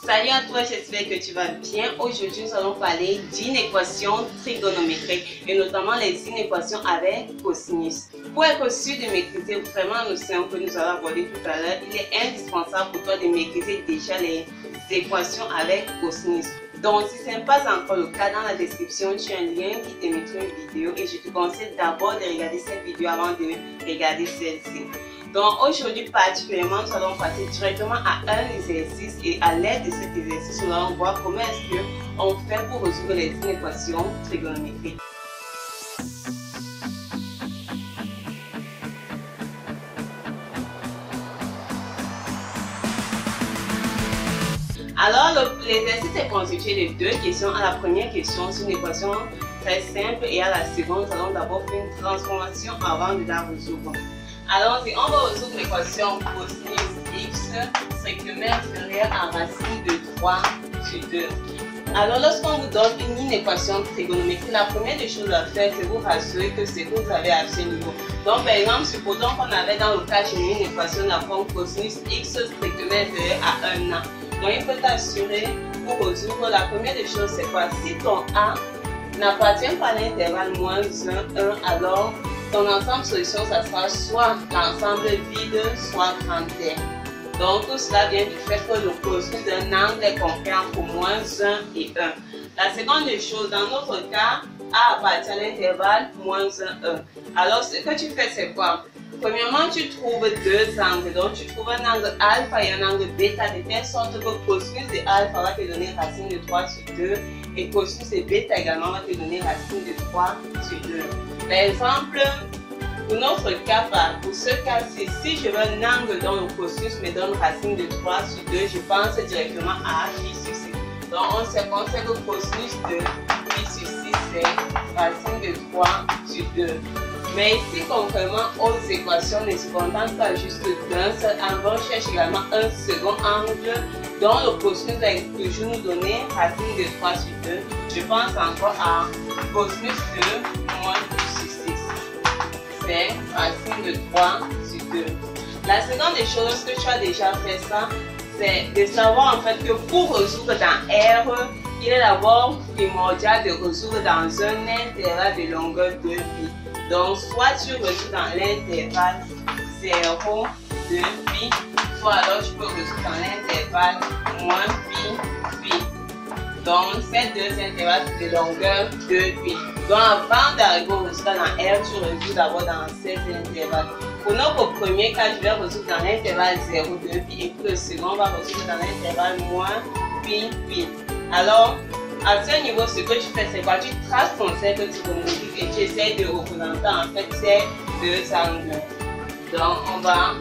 Salut à toi, j'espère que tu vas bien. Aujourd'hui, nous allons parler d'inéquations trigonométriques et notamment les inéquations avec cosinus. Pour être sûr de maîtriser vraiment notion que nous allons aborder tout à l'heure, il est indispensable pour toi de maîtriser déjà les équations avec cosinus. Donc, si ce n'est pas encore le cas, dans la description, tu as un lien qui te mettra une vidéo et je te conseille d'abord de regarder cette vidéo avant de regarder celle-ci. Donc aujourd'hui particulièrement, nous allons passer directement à un exercice et à l'aide de cet exercice, nous allons voir comment est-ce qu'on fait pour résoudre les inéquations trigonométriques. Alors l'exercice est constitué de deux questions. À la première question, c'est une équation très simple et à la seconde, nous allons d'abord faire une transformation avant de la résoudre. Alors, on va résoudre l'équation cosinus x strictement inférieur à racine de 3 sur 2. Alors, lorsqu'on vous donne une équation trigonométrique, la première des choses à faire, c'est vous rassurer que c'est que vous avez à ce niveau. Donc, par exemple, supposons qu'on avait dans le cas général une équation de la forme cosinus x strictement inférieur à 1a. Donc, il faut t'assurer pour résoudre, la première des choses, c'est quoi? Si ton a n'appartient pas à l'intervalle moins 1, 1, alors ton ensemble solution, ça sera soit l'ensemble vide, soit grand R. Donc tout cela vient du fait que le cosinus d'un angle est compris entre moins 1 et 1. La seconde chose, dans notre cas, A appartient à l'intervalle moins 1, 1. Alors ce que tu fais, c'est quoi? Premièrement, tu trouves deux angles. Donc tu trouves un angle alpha et un angle bêta de telle sorte que cosinus de alpha va te donner racine de 3 sur 2 et cosinus de bêta également va te donner racine de 3 sur 2. Par exemple, pour notre cas, pour ce cas-ci, si je veux un angle dont le cosinus me donne racine de 3 sur 2, je pense directement à pi sur 6. Donc on sait que le cosinus de pi sur 6 c'est racine de 3 sur 2. Mais ici, contrairement aux équations ne se contentent pas juste d'un seul angle, on cherche également un second angle dont le cosinus va toujours nous donner racine de 3 sur 2. Je pense encore à cosinus de moins 2 sur 6. C'est racine de 3 sur 2. La seconde des choses que tu as déjà fait ça, c'est de savoir en fait que pour résoudre dans R, il est d'abord primordial de résoudre dans un intervalle de longueur de pi. Donc, soit tu résous dans l'intervalle 0, 2 pi, soit alors tu peux résoudre dans l'intervalle moins pi, pi. Donc, ces deux intervalles de longueur 2 pi. Donc, avant d'arriver au résultat dans R, tu résous d'abord dans ces intervalles. Pour notre premier cas, je vais résoudre dans l'intervalle 0, 2 pi, et pour le second, on va résoudre dans l'intervalle moins pi, pi. Alors, à ce niveau, ce que tu fais, c'est quoi? Tu traces ton cercle trigonométrique et tu essaies de représenter en fait ces deux angles. Donc, on va...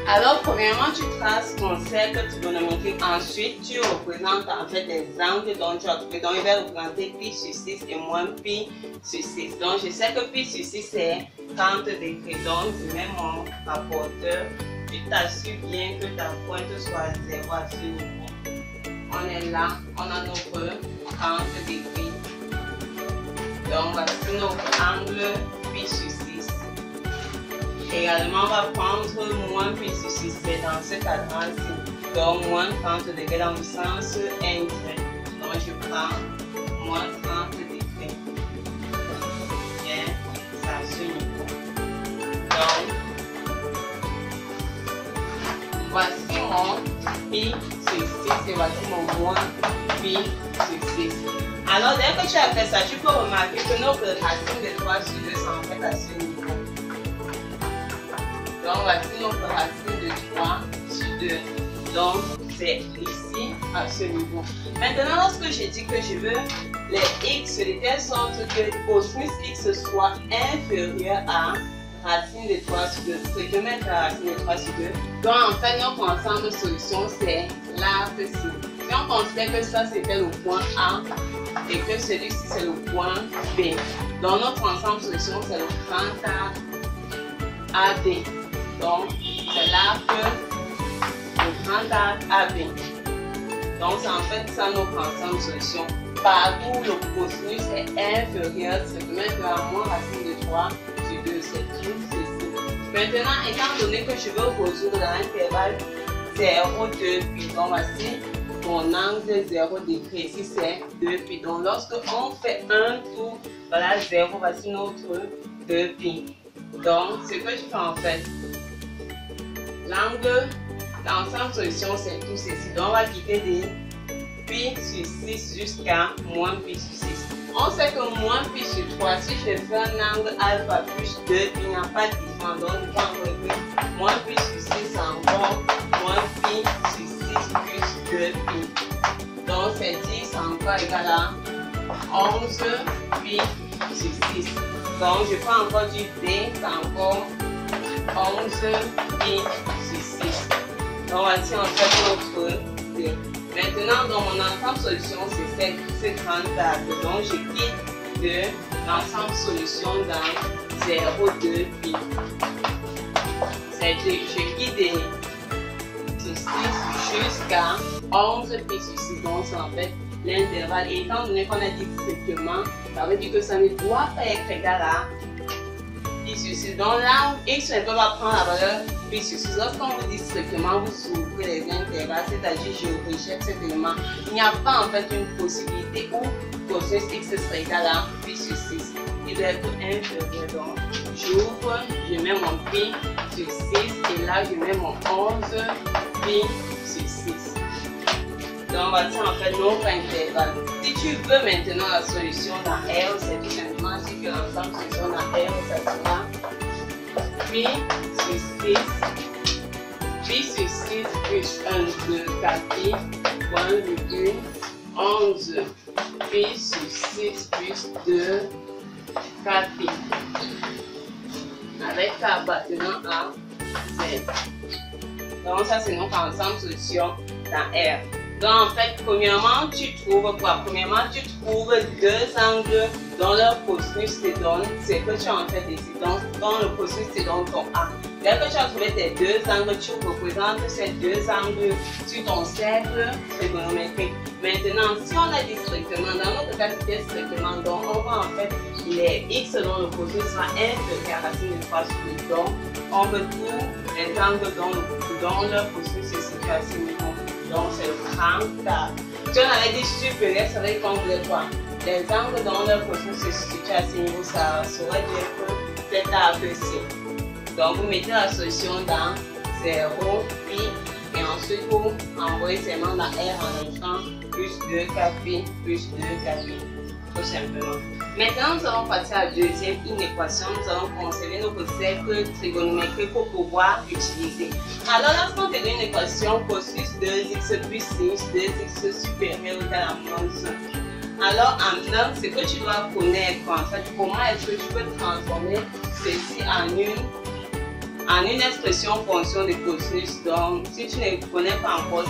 Alors, premièrement, tu traces ton cercle trigonométrique. Ensuite, tu représentes en fait les angles dont tu as trouvé. Donc, il va représenter pi sur 6 et moins pi sur 6. Donc, je sais que pi sur 6 c'est 30 degrés. Donc, je mets mon rapporteur. Tu t'assures bien que ta pointe soit 0 à ce niveau. On est là, on a notre 30 degrés. Donc, voici notre angle pi sur 6. Également, on va prendre moins pi sur 6, c'est dans ce cadran-ci. Donc, moins 30 degrés dans le sens indirect. Donc, je prends moins 30 degrés. Bien, ça à ce niveau. Donc, voici mon pi sur 6 et voici mon moins pi sur 6. Alors, dès que tu as fait ça, tu peux remarquer que notre racine de 3 sur 2 sont en fait à ce niveau. Donc, voici notre racine de 3 sur 2. Donc, c'est ici à ce niveau. Maintenant, lorsque je dis que je veux les x de telle sorte que cosinus x soit inférieur à racine de 3 sur 2, ce que je mets la racine de 3 sur 2. Donc en fait, notre ensemble de solutions, c'est l'arc-ci. Si on considère que ça c'était le point A et que celui-ci c'est le point B, donc notre ensemble de solutions c'est le grand arc AB. Donc c'est l'arc, le grand arc AB. Donc c'est en fait ça notre ensemble de solutions. partout où le cosinus est inférieur, directement à moins racine de 3 sur 2, c'est tout ceci. Maintenant, étant donné que je veux résoudre dans l'intervalle 0, 2, puis donc voici mon angle 0 degré, ici c'est 2 pi. Donc lorsque on fait un tour, voilà 0, voici notre 2 pi. Donc ce que je fais en fait, l'angle, l'ensemble solution c'est tout ceci. Donc on va quitter des pi sur 6 jusqu'à moins pi sur 6. On sait que moins pi sur 3, si je fais un angle alpha plus 2 pi, il n'y a pas de différence. Donc je vais enlever moins pi sur 6 encore, moins pi sur 6 plus 2 pi. Donc c'est 10 encore égal à 11 pi sur 6. Donc je prends encore du B, c'est encore 11 pi sur 6. Donc voici en fait notre D. Maintenant dans mon ensemble solution c'est cette grande table. Donc je quitte de l'ensemble solution dans 0, 2 pi. Je quitte de 6 jusqu'à 11 pi sur 6. Donc c'est en fait l'intervalle. Et étant donné qu'on a dit strictement, ça veut dire que ça ne doit pas être égal à pi sur 6. Donc là, x ne peut pas prendre la valeur pi sur 6. Lorsqu'on vous dit strictement, vous ouvrez les intervalles, c'est-à-dire je rejette cet élément. Il n'y a pas en fait une possibilité où cosinus x serait égal à pi sur 6. Il doit être inférieur. Donc j'ouvre, je mets mon pi sur 6 et là je mets mon 11 pi sur 6. Donc voici en fait notre intervalle. Si tu veux maintenant la solution dans R, c'est tout simplement si que l'ensemble solution dans R, ça sera pi sur 6, pi sur 6 plus 1, 2, 4 pi, point virgule, 11 pi sur 6 plus 2, 4 pi. Avec ça appartenant à Z. Donc ça c'est notre ensemble solution dans R. Donc en fait, premièrement, tu trouves deux angles dont leur cosinus te donne ce que tu as en fait ici. Donc dont le cosinus te donne ton A. Dès que tu as trouvé tes deux angles, tu représentes ces deux angles sur ton cercle trigonométrique. Maintenant, si on a dit strictement, dans notre cas c'était strictement, donc on va en fait les x dont le cosinus sera inférieur à racine de 3 sur 2. Donc on veut tous les angles dont leur cosinus se situe à ce niveau. Donc c'est le grand A. Si on avait dit supérieur, ça veut dire qu'on voulait quoi? Les angles dont leur cosinus se situe à ce niveau, ça saurait dire que c'est ABC. Donc vous mettez la solution dans 0, pi, et ensuite vous envoyez seulement dans R en ajoutant plus 2 pi, plus 2 pi, tout simplement. Maintenant nous allons passer à la deuxième inéquation. Nous allons conserver notre cercle trigonométrique pour pouvoir l'utiliser. Alors lorsqu'on te donne une équation cosinus 2x plus sinus 2x supérieur ou égal à moins 1. Alors en ce que tu dois connaître en fait, comment est-ce que tu peux transformer ceci en une expression fonction de cosinus. Donc si tu ne connais pas encore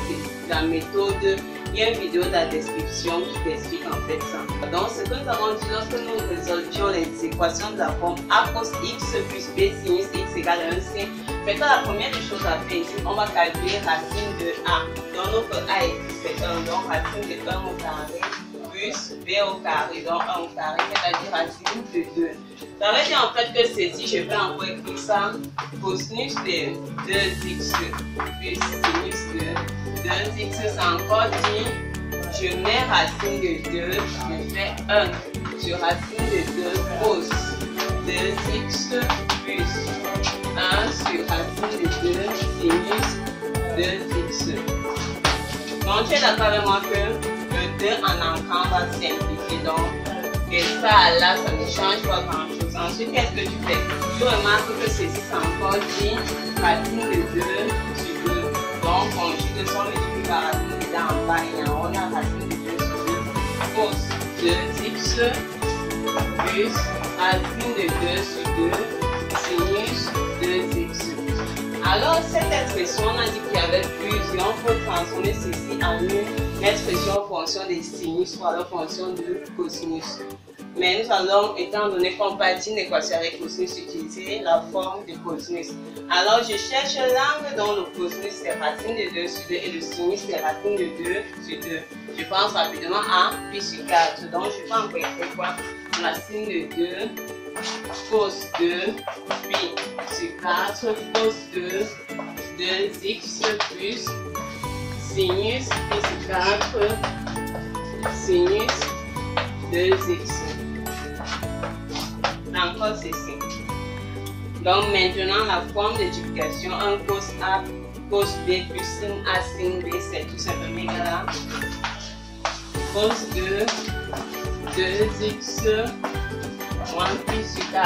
la méthode, il y a une vidéo dans la description qui t'explique en fait ça. Donc ce que nous avons dit lorsque nous résolvions les équations de la forme a cos x plus b sinus x égale à 1 c. Fait que la première des choses à faire ici, on va calculer racine de a. Donc notre a est 1, donc racine de 1 au carré plus b au carré, donc 1 au carré, c'est-à-dire racine de 2. Ça veut dire en fait que ceci, je vais encore écrire ça, cosinus de 2x plus sinus de 2x, c'est encore dit, je mets racine de 2, je fais 1 sur racine de 2 cos 2x plus 1 sur racine de 2 sinus 2x. Donc tu es d'accord avec moi que le 2 en entrant va simplifier, donc et ça là, ça ne change pas grand chose. Ensuite, qu'est-ce que tu fais? Tu remarques que ceci c'est encore dit racine de 2 sur 2. Donc conjugue son multiplié par racine de 2 en bas et en haut, on a racine de 2 sur 2 cos 2x plus racine de 2 sur 2 sinus 2x. Alors cette expression, on a dit qu'il y avait plusieurs, on peut transformer ceci en une expression fonction de sinus ou alors fonction de cosinus. Mais nous allons, étant donné qu'on partit une équation avec cosinus, utiliser la forme de cosinus. Alors je cherche l'angle dont le cosinus est racine de 2 sur 2 et le sinus est racine de 2 sur 2. je pense rapidement à pi sur 4. Donc, je vais encore écrire quoi? Racine de 2, cos 2, pi sur 4, cos 2, 2x plus sinus pi sur 4, sinus 2x. Encore ceci. Donc, maintenant, la forme de multiplication, un cos A, cos B plus sin A, sin B, c'est tout simplement égal à cos 2, 2x moins pi sur 4.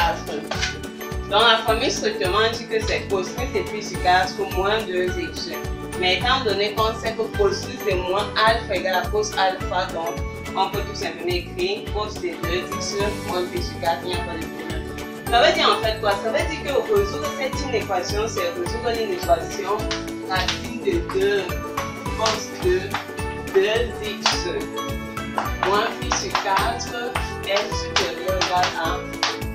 Dans la formule structurellement, on dit que c'est cosinus de pi sur 4 moins 2x. Mais étant donné qu'on sait que cosinus c'est moins alpha égale à cos alpha, donc on peut tout simplement écrire cos de 2x moins pi sur 4, il n'y a pas de problème. Ça veut dire en fait quoi? Ça veut dire que résoudre cette équation, c'est résoudre une équation racine de 2 cos de 2x moins pi sur 4 est supérieur ou égal à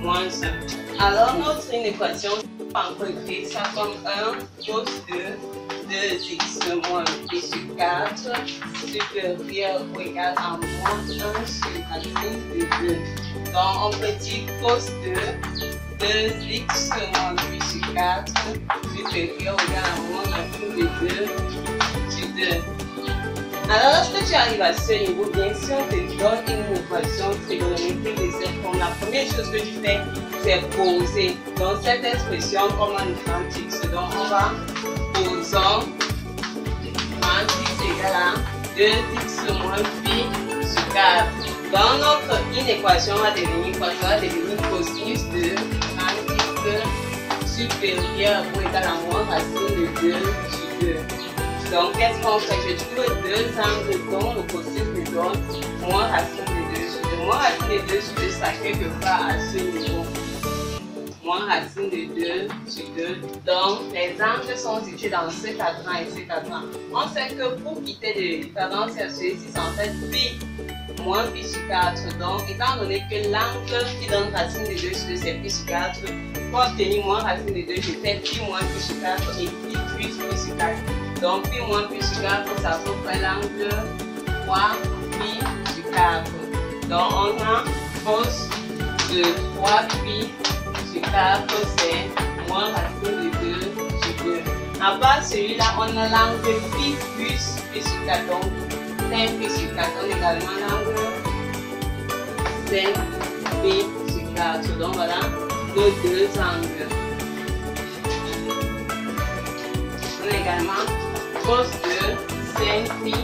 moins 1. Alors notre équation, on peut encore écrire ça comme 1 cos de 2x moins pi sur 4 supérieur ou égal à moins 1 sur racine de 2. Donc on peut dire cos de 2x moins pi sur 4 supérieur ou égal à moins racine de 2 sur 2. Alors, lorsque tu arrives à ce niveau, bien sûr, on te donne une équation trigonométrique de cette forme. La première chose que tu fais, c'est poser. Donc, cette expression comme un grand x. Donc, on va poser grand x égale à 2x moins pi sur 4. Dans notre inéquation, va devenir quoi? Ça va devenir cosinus de grand x supérieur ou égal à moins racine de 2 sur 2. Donc, qu'est-ce qu'on fait? Je trouve deux angles dont le cosinus me donne moins racine de 2 sur 2. Moins racine de 2 sur 2, ça quelque part à ce niveau. Moins racine de 2 sur 2. Donc, les angles sont situés dans ce quadrant et ce quadrant. On sait que pour quitter le quadrant, c'est celui-ci, c'est en fait pi moins pi sur 4. Donc, étant donné que l'angle qui donne racine de 2 sur 2, c'est pi sur 4, pour obtenir moins racine de 2, je fais pi moins pi sur 4 et pi plus pi sur 4. Donc, pi moins pi sur 4, ça peut faire l'angle 3 pi sur 4. Donc, on a cos de 3 pi sur 4, c'est moins racine de 2 sur 2. À part celui-là, on a l'angle pi plus pi sur 4. Donc, 5 pi sur 4, on a également l'angle 5 pi sur 4. Donc, voilà nos deux angles. On a également cos de 5 pi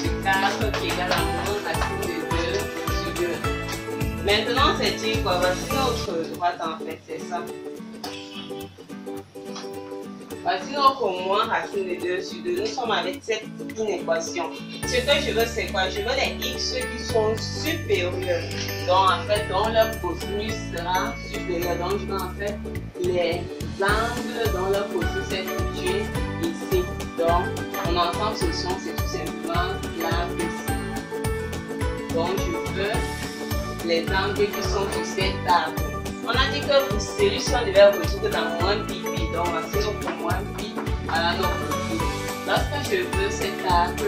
sur 4 qui est égal à moins racine de 2 sur 2. Maintenant, c'est dit quoi? Voici notre droite en fait, c'est ça. Voici notre moins racine de 2 sur 2. Nous sommes avec cette inéquation. Ce que je veux, c'est quoi? Je veux les x qui sont supérieurs. Donc, en fait, dont leur cosinus sera supérieur. Donc, je veux en fait les angles dont leur cosinus est situé ici. Donc, mon ensemble solution, c'est tout simplement l'angle ici. Donc, je veux les angles qui sont sur cette table. On a dit que pour celui-ci, on devait résoudre dans moins pi. Donc, voici notre moins pi à la notre pi. Lorsque je veux cet arc,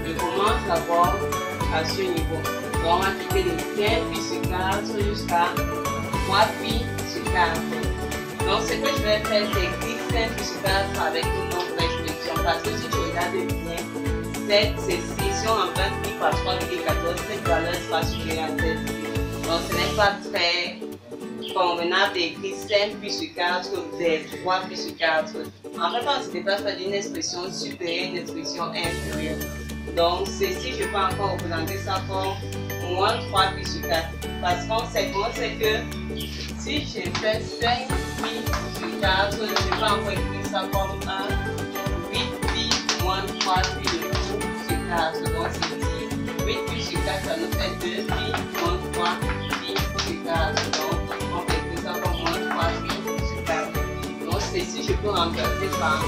je commence d'abord à ce niveau. Donc, on va quitter les 5 pi sur 4 jusqu'à 3 pi sur 4. Donc, ce que je vais faire, c'est écrire 5 pi sur 4 avec une autre expression. Parce que si tu regardes bien, ceci, si on emprunte pi par 3,14, cette valeur sera supérieure à 7. Donc, ce n'est pas très convenable d'écrire 5 pi sur 4 vers 3 pi sur 4. En fait, on se déplace pas d'une expression supérieure à une expression inférieure. Donc, ceci, je peux encore représenter ça comme moins 3 pi sur 4. Parce qu'on sait que si je fais 5 pi sur 4, je peux encore écrire ça comme 8 pi moins 3 pi sur 4. Donc, c'est 8 pi sur 4, ça nous fait 2 pi moins 3 pi sur 4. Donc, on peut écrire ça comme moins 3 pi sur 4. Donc, ceci, je peux remplacer par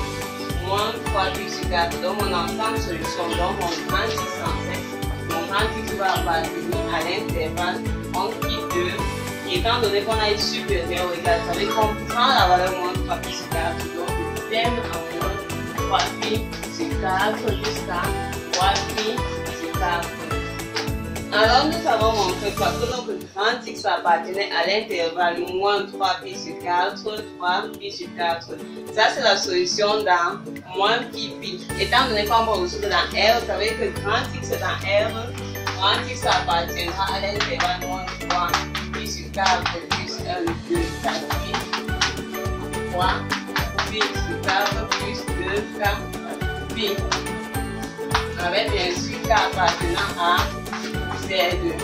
moins 3 pi sur 4. Donc, mon ensemble solution, donc mon grand x en fait, mon grand x va appartenir à l'intervalle entre pi 2. Et étant donné qu'on a une supérieure ou égale, ça veut dire qu'on prend la valeur moins 3 pi sur 4. Donc, je termine en moins 3 pi sur 4 jusqu'à 3 pi sur 4. Alors nous avons montré que notre grand X appartenait à l'intervalle moins 3 pi sur 4, 3 pi sur 4. Ça c'est la solution dans moins pi pi. Étant donné qu'on va résoudre dans R, vous savez que grand X dans R, grand X appartiendra à l'intervalle moins 3 pi sur 4 plus 1, 2, 4 pi. 3 pi sur 4 plus 2, 4 pi. Avec bien sûr K appartenant à C2.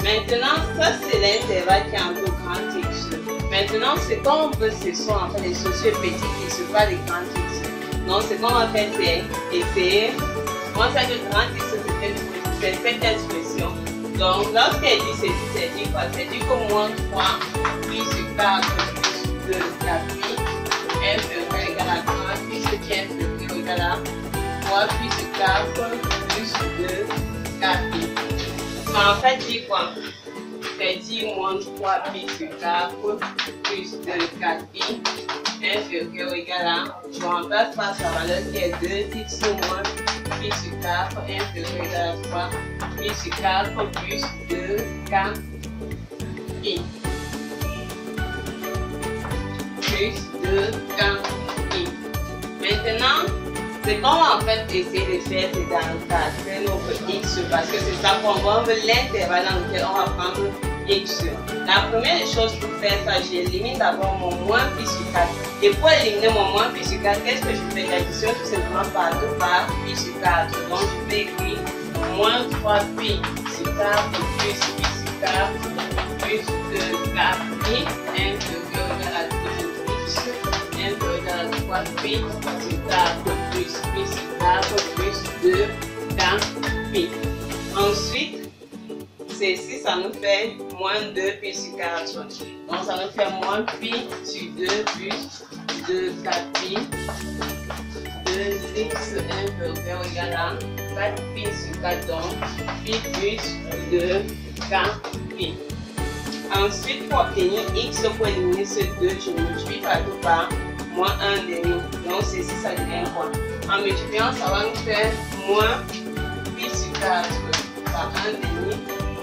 Maintenant, ça c'est l'intervalle qui entoure grand X. Maintenant, ce qu'on veut, ce sont en fait les sociaux petits X, pas les grands X. Donc, ce qu'on va faire, c'est essayer. Moi, ça que grand X, c'est cette expression. Donc, lorsqu'elle dit ceci, c'est dit quoi? C'est dit que moins 3 pi sur 4 plus 2, 4 pi, inférieur égal à 3 pi, ce qui est inférieur égal à 3 pi sur 4 plus 2, 4 pi. En fait, dit quoi? C'est dit moins 3 pi sur 4 plus 2, 4 pi inférieur égal à, je remplace par sa valeur qui est 2x moins pi sur 4 inférieur égal à 3 pi sur 4 plus 2, 4 pi plus 2, 4 pi. Maintenant, ce qu'on va en fait essayer de faire, c'est d'encadrer notre X parce que c'est ça qu'on va, on veut l'intervalle dans lequel on va prendre X. La première chose pour faire ça, j'élimine d'abord mon moins pi sur 4. Et pour éliminer mon moins pi sur 4, qu'est-ce que je fais? J'additionne tout simplement par 2 par pi sur 4. Donc je vais écrire moins 3 pi sur 4 plus pi sur 4 plus 2, 4 pi inférieur égal à 2x inférieur égal à 3 pi sur 4 plus pi sur 4 plus 2, 4 pi. Ensuite, ceci, ça nous fait moins 2 pi sur 4. Donc, ça nous fait moins pi sur 2 plus 2, 4 pi. 2x inférieur égal à 4 pi sur 4. Donc, pi plus 2, 4 pi. Ensuite, pour obtenir x, pour éliminer ce 2, je multiplie par 2 par moins 1 demi. Donc, ceci, ça devient quoi? En multipliant, ça va nous faire moins pi sur 4 par 1 demi.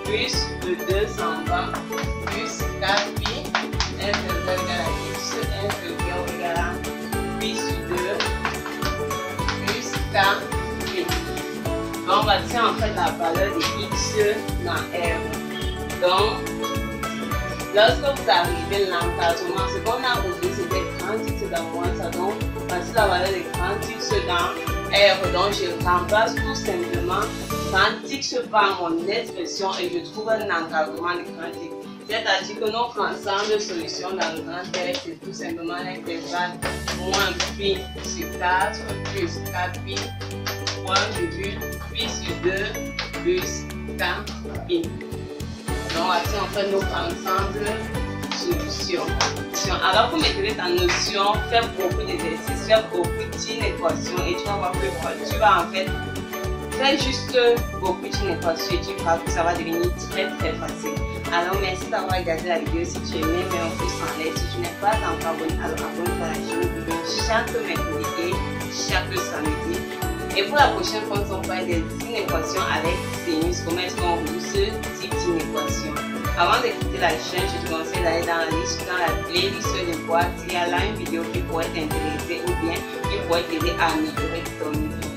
Plus le 2 s'en va, plus 4 pi inférieur égal à x inférieur égal à pi sur 2 plus 4 pi. Donc on va tirer en fait la valeur de x dans R. Donc lorsque vous arrivez à l'encadrement, ce qu'on a aujourd'hui c'était grand X dans moins ça. Donc voici la valeur de grand X dans R. Donc je remplace tout simplement grand X par mon expression et je trouve un encadrement de grand X. C'est-à-dire que notre ensemble de solutions dans le grand R, c'est tout simplement l'intervalle moins pi sur 4 plus 4 pi, moins virgule pi sur 2 plus 4 pi. Donc voici en fait notre ensemble de solutions. Alors pour maîtriser ta notion, fais beaucoup d'exercices, fais beaucoup d'inéquations et tu vas voir que tu vas en fait fais juste beaucoup d'inéquations et tu verras que ça va devenir très facile. Alors merci d'avoir regardé la vidéo. Si tu aimais, mets un pouce en l'air. Si tu n'es pas encore abonné, alors abonne-toi à la chaîne chaque mercredi et chaque samedi. Et pour la prochaine fois, on va faire des inéquations avec sinus. Comment est-ce qu'on résout ce type d'inéquation? Avant de quitter la chaîne, je te conseille d'aller dans la liste, dans la playlist de boîte. Il y a là une vidéo qui pourrait t'intéresser ou bien qui pourrait t'aider à améliorer ton niveau.